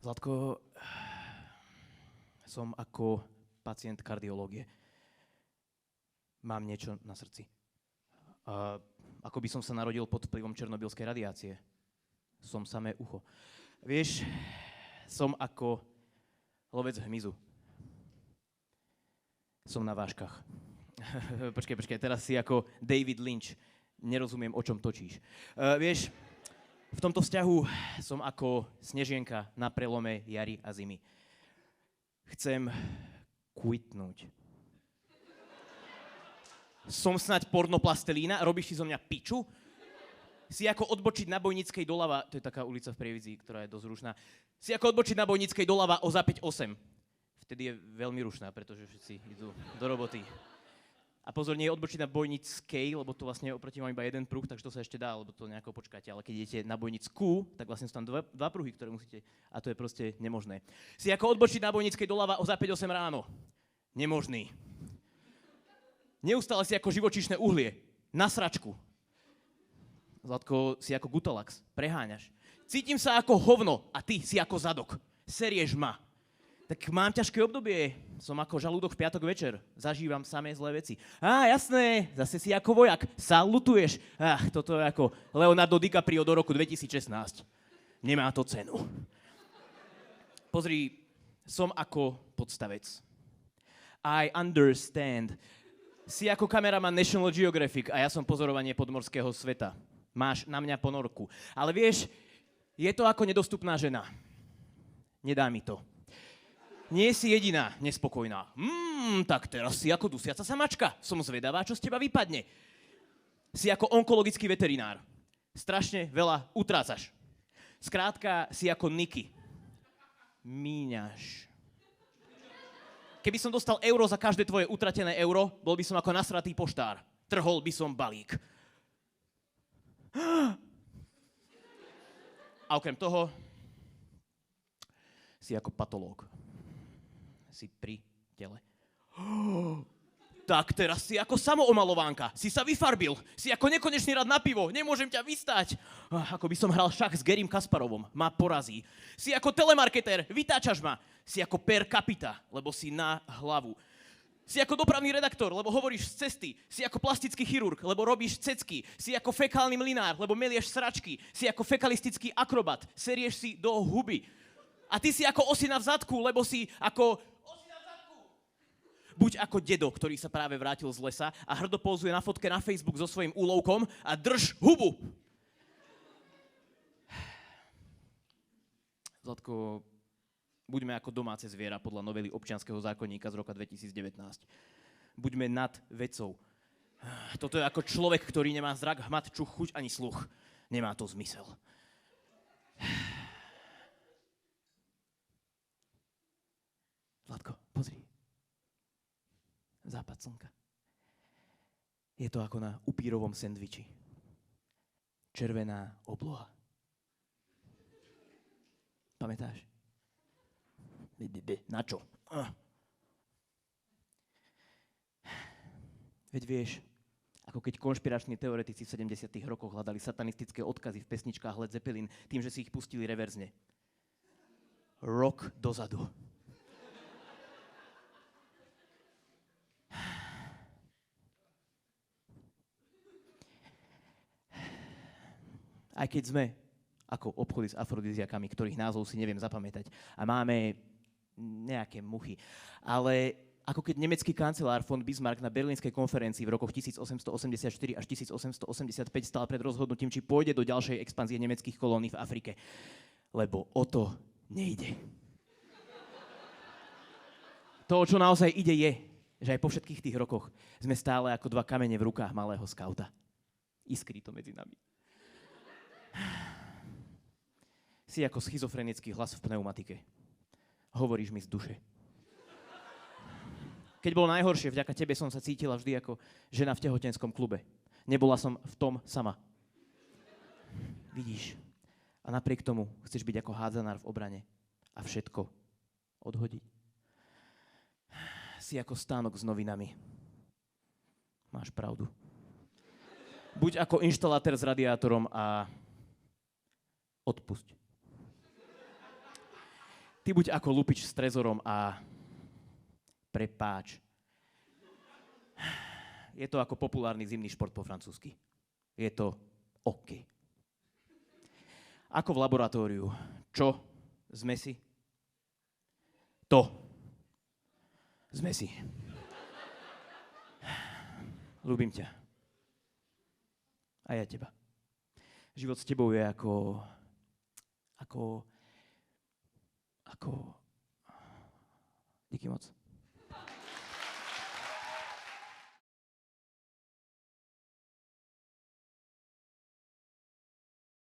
Zlatko, som ako pacient kardiológie. Mám niečo na srdci. Ako by som sa narodil pod vplyvom černobylskej radiácie. Som samé ucho. Vieš, som ako lovec hmyzu. Som na vážkach. Počkaj, teraz si ako David Lynch. Nerozumiem, o čom točíš. Vieš, v tomto vzťahu som ako snežienka na prelome jary a zimy. Chcem kvitnúť. Som snáď pornoplastelína? Robíš si zo mňa piču? Si ako odbočiť na Bojnickej doľava, to je taká ulica v Prievidzi, ktorá je dosť rušná. Si ako odbočiť na Bojnickej doľava o zápäť 8. Vtedy je veľmi rušná, pretože všetci idú do roboty. A pozor, nie je odbočiť na Bojnickej, lebo to vlastne oproti mám iba jeden pruh, takže to sa ešte dá, lebo to nejako počkáte. Ale keď idete na Bojnickú, tak vlastne sú tam dva pruhy, ktoré musíte, a to je proste nemožné. Si ako odbočiť na Bojnickej doľava o zápäť 8 ráno. Nemožný. Neustále si ako živočíšne uhlie. Na sračku. Zlatko, si ako Gutalax. Preháňaš. Cítim sa ako hovno a ty si ako zadok. Serieš ma. Tak mám ťažké obdobie. Som ako žalúdok v piatok večer. Zažívam samé zlé veci. Jasné, zase si ako vojak. Salutuješ. Toto je ako Leonardo DiCaprio do roku 2016. Nemá to cenu. Pozri, som ako podstavec. I understand. Si ako kameraman National Geographic a ja som pozorovanie podmorského sveta. Máš na mňa ponorku. Ale vieš, je to ako nedostupná žena. Nedá mi to. Nie si jediná nespokojná. Tak teraz si ako dusiaca samačka. Som zvedavá, čo z teba vypadne. Si ako onkologický veterinár. Strašne veľa utrácaš. Skrátka, si ako Niky. Míňaš. Keby som dostal euro za každé tvoje utratené euro, bol by som ako nasratý poštár. Trhol by som balík. A okrem toho, si ako patológ. Si pri tele. Tak teraz si ako samoomalovánka. Si sa vyfarbil. Si ako nekonečný rad na pivo. Nemôžem ťa vystať. Ako by som hral šach s Garrym Kasparovom. Ma porazí. Si ako telemarketér. Vytáčaš ma. Si ako per capita, lebo si na hlavu. Si ako dopravný redaktor, lebo hovoríš z cesty. Si ako plastický chirurg, lebo robíš cecky. Si ako fekálny mlynár, lebo melieš sračky. Si ako fekalistický akrobat. Serieš si do huby. A ty si ako osina v zadku, lebo si ako... Buď ako dedo, ktorý sa práve vrátil z lesa a hrdo pózuje na fotke na Facebook so svojím úlovkom a drž hubu. Zlatko, buďme ako domáce zviera podľa novely občianskeho zákonníka z roka 2019. Buďme nad vecou. Toto je ako človek, ktorý nemá zrak, hmat, čuch, chuť ani sluch. Nemá to zmysel. Zlatko, pozri. Západ slnka. Je to ako na upírovom sendviči. Červená obloha. Pamätáš? Na čo? Veď vieš, ako keď konšpirační teoretici v 70. rokoch hľadali satanistické odkazy v pesničkách Led Zeppelin tým, že si ich pustili reverzne. Rok dozadu. Aj keď sme ako obchody s afrodiziakami, ktorých názov si neviem zapamätať a máme nejaké muchy. Ale ako keď nemecký kancelár von Bismarck na berlínskej konferencii v rokoch 1884 až 1885 stál pred rozhodnutím, či pôjde do ďalšej expanzie nemeckých kolónií v Afrike. Lebo o to nejde. To, o čo naozaj ide, je, že aj po všetkých tých rokoch sme stále ako dva kamene v rukách malého skauta. Iskrí to medzi nami. Si ako schizofrenický hlas v pneumatike. Hovoríš mi z duše. Keď bolo najhoršie, vďaka tebe som sa cítila vždy ako žena v tehotenskom klube. Nebola som v tom sama. Vidíš. A napriek tomu chceš byť ako hádzanár v obrane a všetko odhodiť. Si ako stánok s novinami. Máš pravdu. Buď ako inštalatér s radiátorom a odpusť. Ty buď ako lupič s trezorom a prepáč. Je to ako populárny zimný šport po francúzsky. Je to OK. Ako v laboratóriu. Čo? Zmesi? To. Zmesi. Ľúbim ťa. A ja teba. Život s tebou je ako... Díky moc.